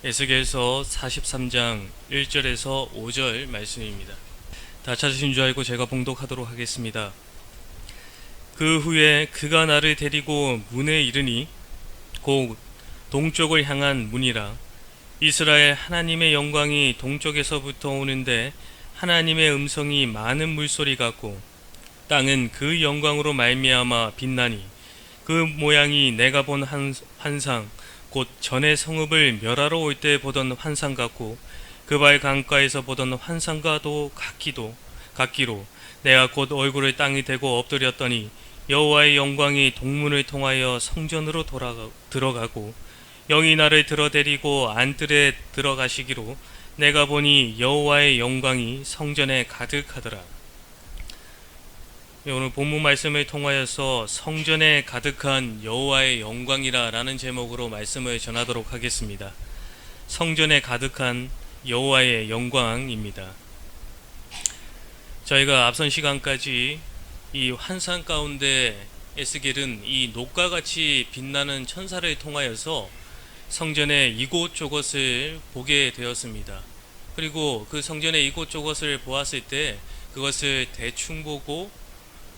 에스겔서 43장 1절에서 5절 말씀입니다. 다 찾으신 줄 알고 제가 봉독하도록 하겠습니다. 그 후에 그가 나를 데리고 문에 이르니 곧 동쪽을 향한 문이라. 이스라엘 하나님의 영광이 동쪽에서부터 오는데 하나님의 음성이 많은 물소리 같고 땅은 그 영광으로 말미암아 빛나니 그 모양이 내가 본 환상 곧 전에 성읍을 멸하러 올 때 보던 환상 같고 그발 강가에서 보던 환상과도 같기로 내가 곧 얼굴을 땅에 대고 엎드렸더니 여호와의 영광이 동문을 통하여 성전으로 들어가고 영이 나를 들어데리고 안뜰에 들어가시기로 내가 보니 여호와의 영광이 성전에 가득하더라. 오늘 본문 말씀을 통하여서 성전에 가득한 여호와의 영광이라 라는 제목으로 말씀을 전하도록 하겠습니다. 성전에 가득한 여호와의 영광입니다. 저희가 앞선 시간까지 이 환상 가운데 에스겔은 이 녹과같이 빛나는 천사를 통하여서 성전의 이곳저곳을 보게 되었습니다. 그리고 그 성전의 이곳저곳을 보았을 때 그것을 대충 보고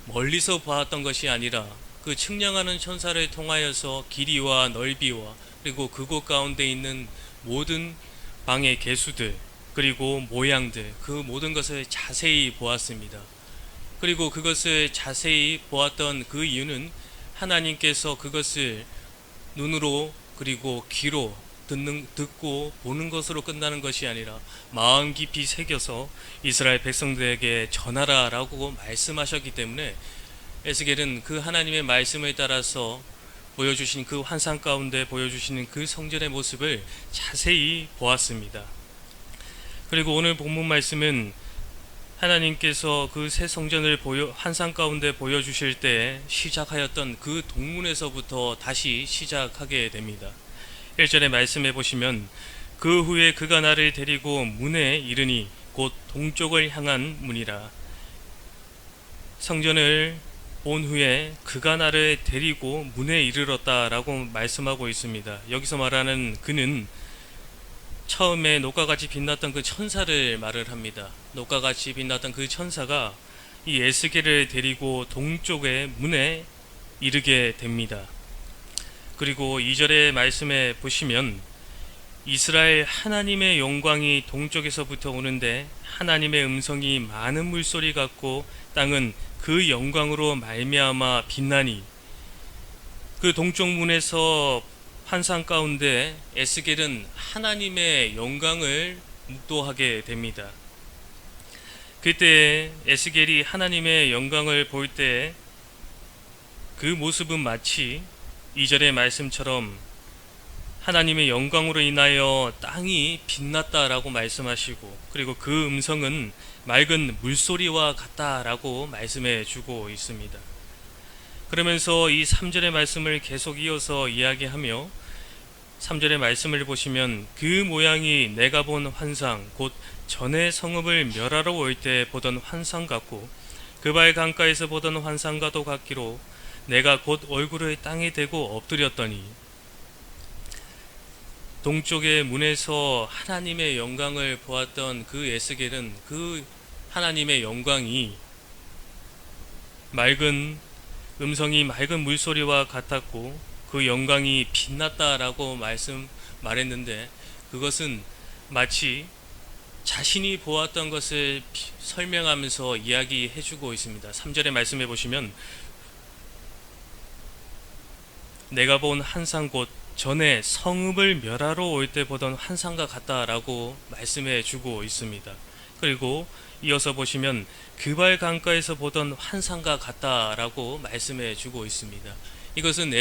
멀리서 보았던 것이 아니라 그 측량하는 천사를 통하여서 길이와 넓이와 그리고 그곳 가운데 있는 모든 방의 개수들 그리고 모양들 그 모든 것을 자세히 보았습니다. 그리고 그것을 자세히 보았던 그 이유는 하나님께서 그것을 눈으로 그리고 귀로 듣고 보는 것으로 끝나는 것이 아니라 마음 깊이 새겨서 이스라엘 백성들에게 전하라 라고 말씀하셨기 때문에 에스겔은 그 하나님의 말씀을 따라서 보여주신 그 환상 가운데 보여주시는 그 성전의 모습을 자세히 보았습니다. 그리고 오늘 본문 말씀은 하나님께서 그 새 성전을 환상 가운데 보여주실 때 시작하였던 그 동문에서부터 다시 시작하게 됩니다. 1절의 말씀해 보시면 그 후에 그가 나를 데리고 문에 이르니 곧 동쪽을 향한 문이라. 성전을 본 후에 그가 나를 데리고 문에 이르렀다라고 말씀하고 있습니다. 여기서 말하는 그는 처음에 녹과같이 빛났던 그 천사를 말을 합니다. 녹과같이 빛났던 그 천사가 이 에스겔을 데리고 동쪽의 문에 이르게 됩니다. 그리고 2절의 말씀에 보시면 이스라엘 하나님의 영광이 동쪽에서부터 오는데 하나님의 음성이 많은 물소리 같고 땅은 그 영광으로 말미암아 빛나니. 그 동쪽 문에서 환상 가운데 에스겔은 하나님의 영광을 묵도하게 됩니다. 그때 에스겔이 하나님의 영광을 볼 때 그 모습은 마치 2절의 말씀처럼 하나님의 영광으로 인하여 땅이 빛났다라고 말씀하시고 그리고 그 음성은 맑은 물소리와 같다라고 말씀해 주고 있습니다. 그러면서 이 3절의 말씀을 계속 이어서 이야기하며 3절의 말씀을 보시면 그 모양이 내가 본 환상 곧 전에 성읍을 멸하러 올 때 보던 환상 같고 그발 강가에서 보던 환상과도 같기로 내가 곧 얼굴을 땅에 대고 엎드렸더니. 동쪽의 문에서 하나님의 영광을 보았던 그 에스겔은 그 하나님의 영광이 음성이 맑은 물소리와 같았고 그 영광이 빛났다라고 말했는데 그것은 마치 자신이 보았던 것을 설명하면서 이야기해주고 있습니다. 3절의 말씀해 보시면 내가 본 환상 곧 전에 성읍을 멸하러 올 때 보던 환상과 같다라고 말씀해 주고 있습니다. 그리고 이어서 보시면 그발 강가에서 보던 환상과 같다라고 말씀해 주고 있습니다. 이것은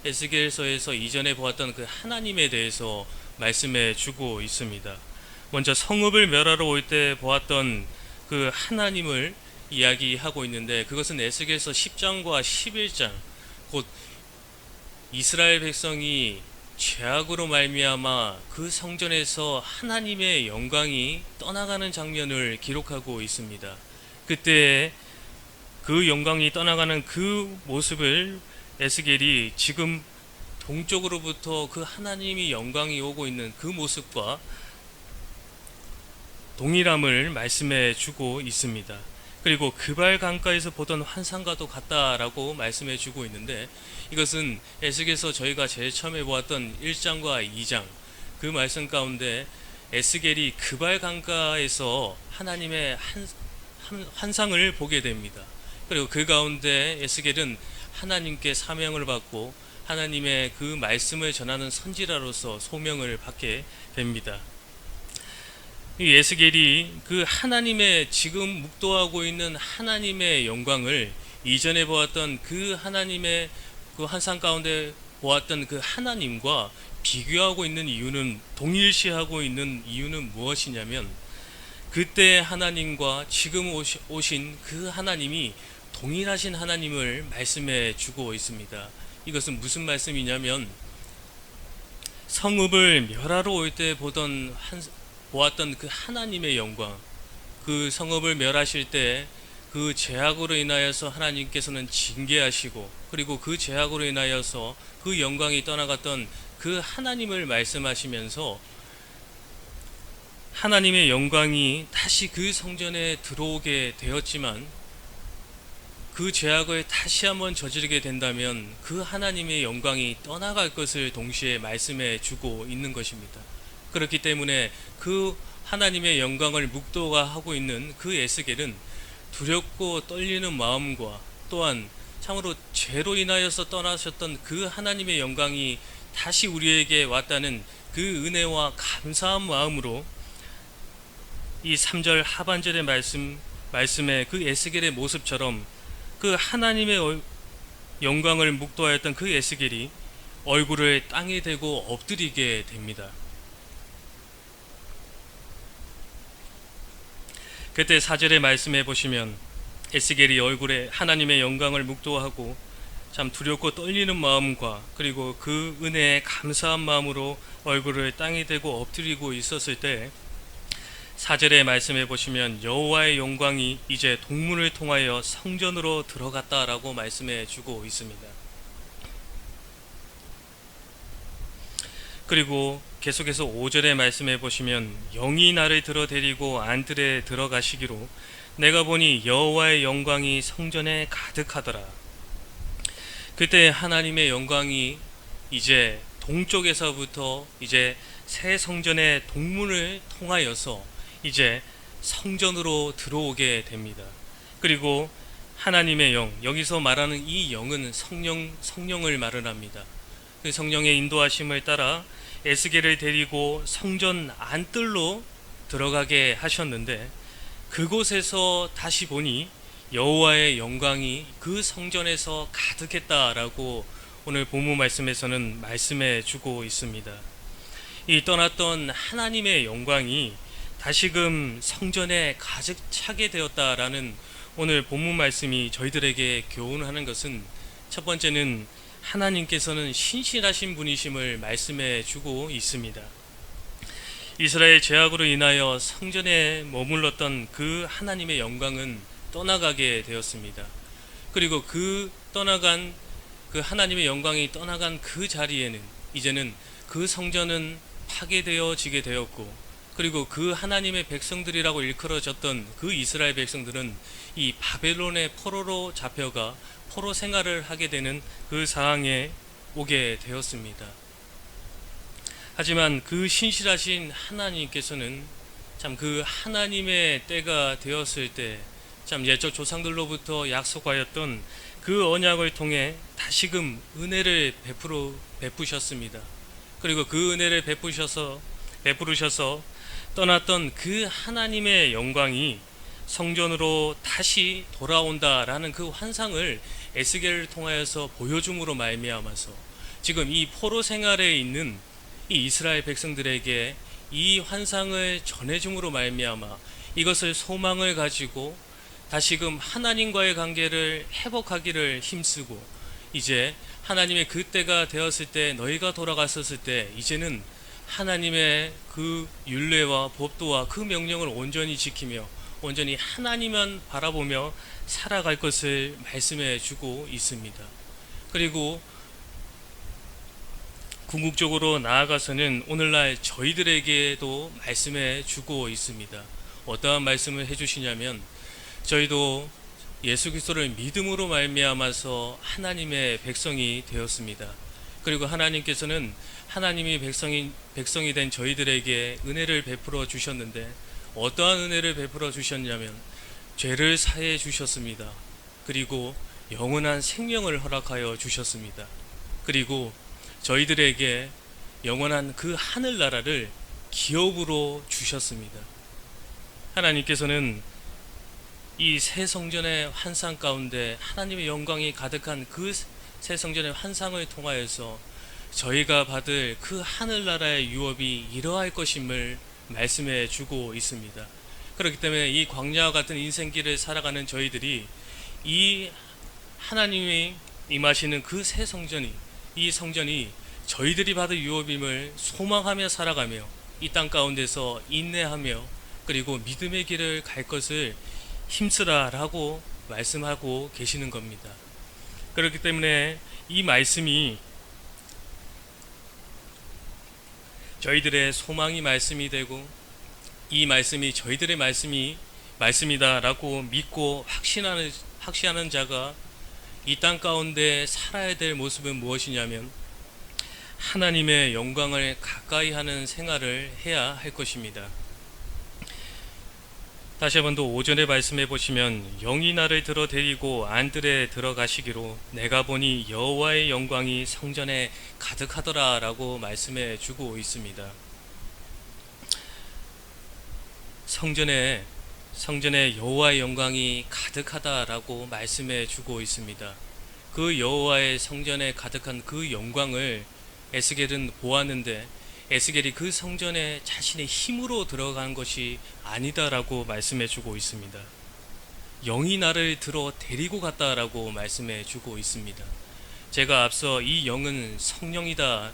에스겔서에서 이전에 보았던 그 하나님에 대해서 말씀해 주고 있습니다. 먼저 성읍을 멸하러 올 때 보았던 그 하나님을 이야기하고 있는데 그것은 에스겔서 10장과 11장 곧 이스라엘 백성이 죄악으로 말미암아 그 성전에서 하나님의 영광이 떠나가는 장면을 기록하고 있습니다. 그때 그 영광이 떠나가는 그 모습을 에스겔이 지금 동쪽으로부터 그 하나님이 영광이 오고 있는 그 모습과 동일함을 말씀해 주고 있습니다. 그리고 그발 강가에서 보던 환상과도 같다라고 말씀해 주고 있는데, 이것은 에스겔에서 저희가 제일 처음에 보았던 1장과 2장 그 말씀 가운데 에스겔이 그발 강가에서 하나님의 환상을 보게 됩니다. 그리고 그 가운데 에스겔은 하나님께 사명을 받고 하나님의 그 말씀을 전하는 선지자로서 소명을 받게 됩니다. 이 에스겔이 그 하나님의 지금 묵도하고 있는 하나님의 영광을 이전에 보았던 그 하나님의 그 환상 가운데 보았던 그 하나님과 비교하고 있는 이유는, 동일시하고 있는 이유는 무엇이냐면, 그때 하나님과 지금 오신 그 하나님이 동일하신 하나님을 말씀해 주고 있습니다. 이것은 무슨 말씀이냐면, 성읍을 멸하러 올 때 보았던 그 하나님의 영광, 그 성읍을 멸하실 때 그 죄악으로 인하여서 하나님께서는 징계하시고, 그리고 그 죄악으로 인하여서 그 영광이 떠나갔던 그 하나님을 말씀하시면서 하나님의 영광이 다시 그 성전에 들어오게 되었지만, 그 죄악을 다시 한번 저지르게 된다면 그 하나님의 영광이 떠나갈 것을 동시에 말씀해 주고 있는 것입니다. 그렇기 때문에 그 하나님의 영광을 묵도하고 있는 그 에스겔은 두렵고 떨리는 마음과, 또한 참으로 죄로 인하여서 떠나셨던 그 하나님의 영광이 다시 우리에게 왔다는 그 은혜와 감사한 마음으로 이 3절 하반절의 말씀에 그 에스겔의 모습처럼 그 하나님의 영광을 묵도하였던 그 에스겔이 얼굴을 땅에 대고 엎드리게 됩니다. 그때 4절의 말씀해 보시면 에스겔이 얼굴에 하나님의 영광을 묵도하고 참 두렵고 떨리는 마음과, 그리고 그 은혜에 감사한 마음으로 얼굴을 땅에 대고 엎드리고 있었을 때, 4절의 말씀해 보시면 여호와의 영광이 이제 동문을 통하여 성전으로 들어갔다라고 말씀해 주고 있습니다. 그리고 계속해서 5절의 말씀해 보시면 영이 나를 들어 데리고 안뜰에 들어가시기로 내가 보니 여호와의 영광이 성전에 가득하더라. 그때 하나님의 영광이 이제 동쪽에서부터 이제 새 성전의 동문을 통하여서 이제 성전으로 들어오게 됩니다. 그리고 하나님의 영, 여기서 말하는 이 영은 성령을 말을 합니다. 그 성령의 인도하심을 따라 에스겔을 데리고 성전 안뜰로 들어가게 하셨는데, 그곳에서 다시 보니 여호와의 영광이 그 성전에서 가득했다라고 오늘 본문 말씀에서는 말씀해 주고 있습니다. 이 떠났던 하나님의 영광이 다시금 성전에 가득 차게 되었다라는 오늘 본문 말씀이 저희들에게 교훈하는 것은, 첫 번째는 하나님께서는 신실하신 분이심을 말씀해 주고 있습니다. 이스라엘 죄악으로 인하여 성전에 머물렀던 그 하나님의 영광은 떠나가게 되었습니다. 그리고 그 떠나간 그 하나님의 영광이 떠나간 그 자리에는 이제는 그 성전은 파괴되어지게 되었고, 그리고 그 하나님의 백성들이라고 일컬어졌던 그 이스라엘 백성들은 이 바벨론의 포로로 잡혀가 포로 생활을 하게 되는 그 상황에 오게 되었습니다. 하지만 그 신실하신 하나님께서는 참 그 하나님의 때가 되었을 때 참 옛적 조상들로부터 약속하였던 그 언약을 통해 다시금 은혜를 베푸셨습니다. 그리고 그 은혜를 베푸셔서 떠났던 그 하나님의 영광이 성전으로 다시 돌아온다라는 그 환상을 에스겔을 통하여서 보여줌으로 말미암아서 지금 이 포로 생활에 있는 이 이스라엘 백성들에게 이 환상을 전해줌으로 말미암아 이것을 소망을 가지고 다시금 하나님과의 관계를 회복하기를 힘쓰고, 이제 하나님의 그 때가 되었을 때, 너희가 돌아갔었을 때 이제는 하나님의 그 율례와 법도와 그 명령을 온전히 지키며 온전히 하나님만 바라보며 살아갈 것을 말씀해 주고 있습니다. 그리고 궁극적으로 나아가서는 오늘날 저희들에게도 말씀해 주고 있습니다. 어떠한 말씀을 해주시냐면 저희도 예수 그리스도를 믿음으로 말미암아서 하나님의 백성이 되었습니다. 그리고 하나님께서는 하나님이 백성이 된 저희들에게 은혜를 베풀어 주셨는데 어떠한 은혜를 베풀어 주셨냐면 죄를 사해 주셨습니다. 그리고 영원한 생명을 허락하여 주셨습니다. 그리고 저희들에게 영원한 그 하늘나라를 기업으로 주셨습니다. 하나님께서는 이 새 성전의 환상 가운데 하나님의 영광이 가득한 그 새 성전의 환상을 통하여서 저희가 받을 그 하늘나라의 유업이 이러할 것임을 말씀해 주고 있습니다. 그렇기 때문에 이 광야와 같은 인생길을 살아가는 저희들이 이 하나님이 임하시는 그 새 성전이, 이 성전이 저희들이 받을 유업임을 소망하며 살아가며 이 땅 가운데서 인내하며 그리고 믿음의 길을 갈 것을 힘쓰라라고 말씀하고 계시는 겁니다. 그렇기 때문에 이 말씀이 저희들의 소망이 말씀이 되고 이 말씀이 저희들의 말씀이다라고 믿고 확신하는 자가 이 땅 가운데 살아야 될 모습은 무엇이냐면 하나님의 영광을 가까이 하는 생활을 해야 할 것입니다. 다시 한번 더 5절의 말씀해 보시면 영이 나를 들어 데리고 안들에 들어가시기로 내가 보니 여호와의 영광이 성전에 가득하더라 라고 말씀해 주고 있습니다. 성전에 여호와의 영광이 가득하다라고 말씀해 주고 있습니다. 그 여호와의 성전에 가득한 그 영광을 에스겔은 보았는데 에스겔이 그 성전에 자신의 힘으로 들어간 것이 아니다라고 말씀해 주고 있습니다. 영이 나를 들어 데리고 갔다라고 말씀해 주고 있습니다. 제가 앞서 이 영은 성령이다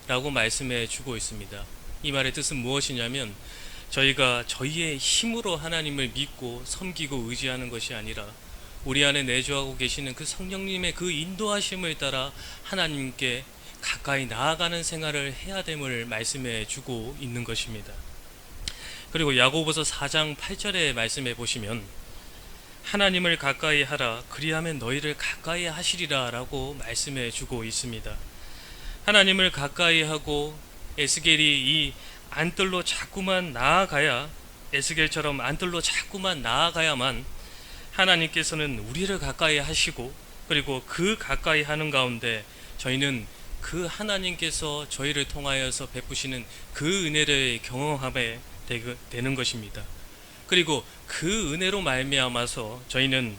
라고 말씀해 주고 있습니다. 이 말의 뜻은 무엇이냐면 저희가 저희의 힘으로 하나님을 믿고 섬기고 의지하는 것이 아니라 우리 안에 내주하고 계시는 그 성령님의 그 인도하심을 따라 하나님께 가까이 나아가는 생활을 해야 됨을 말씀해 주고 있는 것입니다. 그리고 야고보서 4장 8절에 말씀해 보시면 하나님을 가까이 하라 그리하면 너희를 가까이 하시리라 라고 말씀해 주고 있습니다. 하나님을 가까이 하고 에스겔이 이 안뜰로 자꾸만 나아가야 에스겔처럼 안뜰로 자꾸만 나아가야만 하나님께서는 우리를 가까이 하시고 그리고 그 가까이 하는 가운데 저희는 그 하나님께서 저희를 통하여서 베푸시는 그 은혜를 경험하게 되는 것입니다. 그리고 그 은혜로 말미암아서 저희는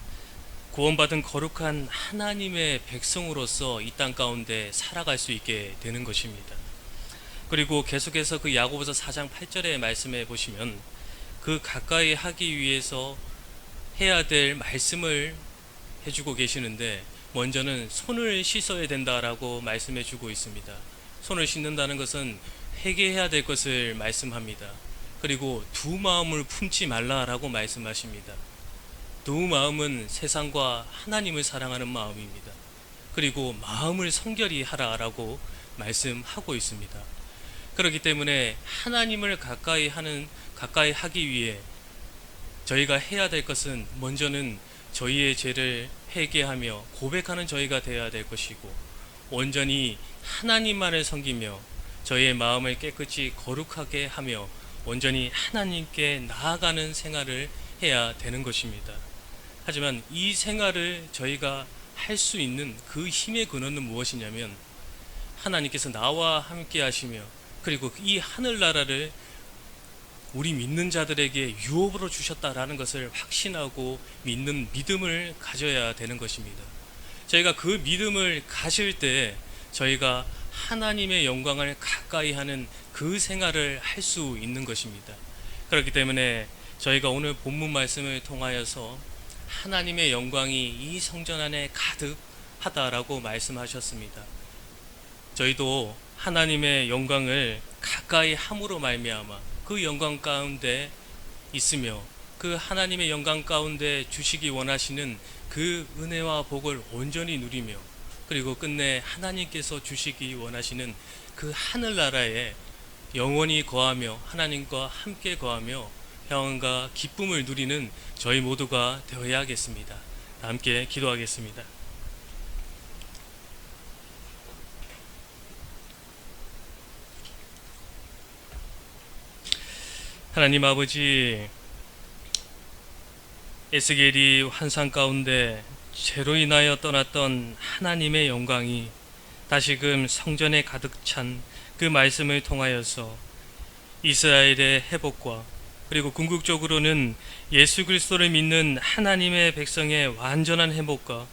구원받은 거룩한 하나님의 백성으로서 이 땅 가운데 살아갈 수 있게 되는 것입니다. 그리고 계속해서 그 야고보서 4장 8절에 말씀해 보시면 그 가까이 하기 위해서 해야 될 말씀을 해주고 계시는데 먼저는 손을 씻어야 된다라고 말씀해 주고 있습니다. 손을 씻는다는 것은 회개해야 될 것을 말씀합니다. 그리고 두 마음을 품지 말라라고 말씀하십니다. 두 마음은 세상과 하나님을 사랑하는 마음입니다. 그리고 마음을 성결히 하라라고 말씀하고 있습니다. 그렇기 때문에 하나님을 가까이 하기 위해 저희가 해야 될 것은 먼저는 저희의 죄를 회개하며 고백하는 저희가 되어야 될 것이고 온전히 하나님만을 섬기며 저희의 마음을 깨끗이 거룩하게 하며 온전히 하나님께 나아가는 생활을 해야 되는 것입니다. 하지만 이 생활을 저희가 할 수 있는 그 힘의 근원은 무엇이냐면 하나님께서 나와 함께 하시며 그리고 이 하늘나라를 우리 믿는 자들에게 유업으로 주셨다라는 것을 확신하고 믿는 믿음을 가져야 되는 것입니다. 저희가 그 믿음을 가질 때 저희가 하나님의 영광을 가까이 하는 그 생활을 할 수 있는 것입니다. 그렇기 때문에 저희가 오늘 본문 말씀을 통하여서 하나님의 영광이 이 성전 안에 가득하다라고 말씀하셨습니다. 저희도 하나님의 영광을 가까이 함으로 말미암아 그 영광 가운데 있으며 그 하나님의 영광 가운데 주시기 원하시는 그 은혜와 복을 온전히 누리며 그리고 끝내 하나님께서 주시기 원하시는 그 하늘나라에 영원히 거하며 하나님과 함께 거하며 평안과 기쁨을 누리는 저희 모두가 되어야겠습니다. 함께 기도하겠습니다. 하나님 아버지, 에스겔이 환상 가운데 죄로 인하여 떠났던 하나님의 영광이 다시금 성전에 가득 찬 그 말씀을 통하여서 이스라엘의 회복과 그리고 궁극적으로는 예수 그리스도를 믿는 하나님의 백성의 완전한 회복과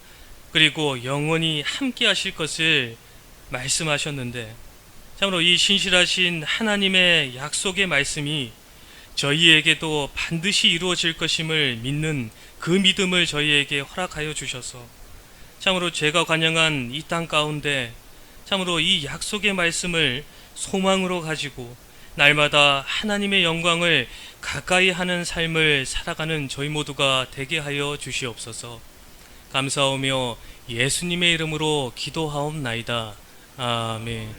그리고 영원히 함께 하실 것을 말씀하셨는데, 참으로 이 신실하신 하나님의 약속의 말씀이 저희에게도 반드시 이루어질 것임을 믿는 그 믿음을 저희에게 허락하여 주셔서 참으로 죄가 관영한 이 땅 가운데 참으로 이 약속의 말씀을 소망으로 가지고 날마다 하나님의 영광을 가까이 하는 삶을 살아가는 저희 모두가 되게 하여 주시옵소서. 감사하며 예수님의 이름으로 기도하옵나이다. 아멘.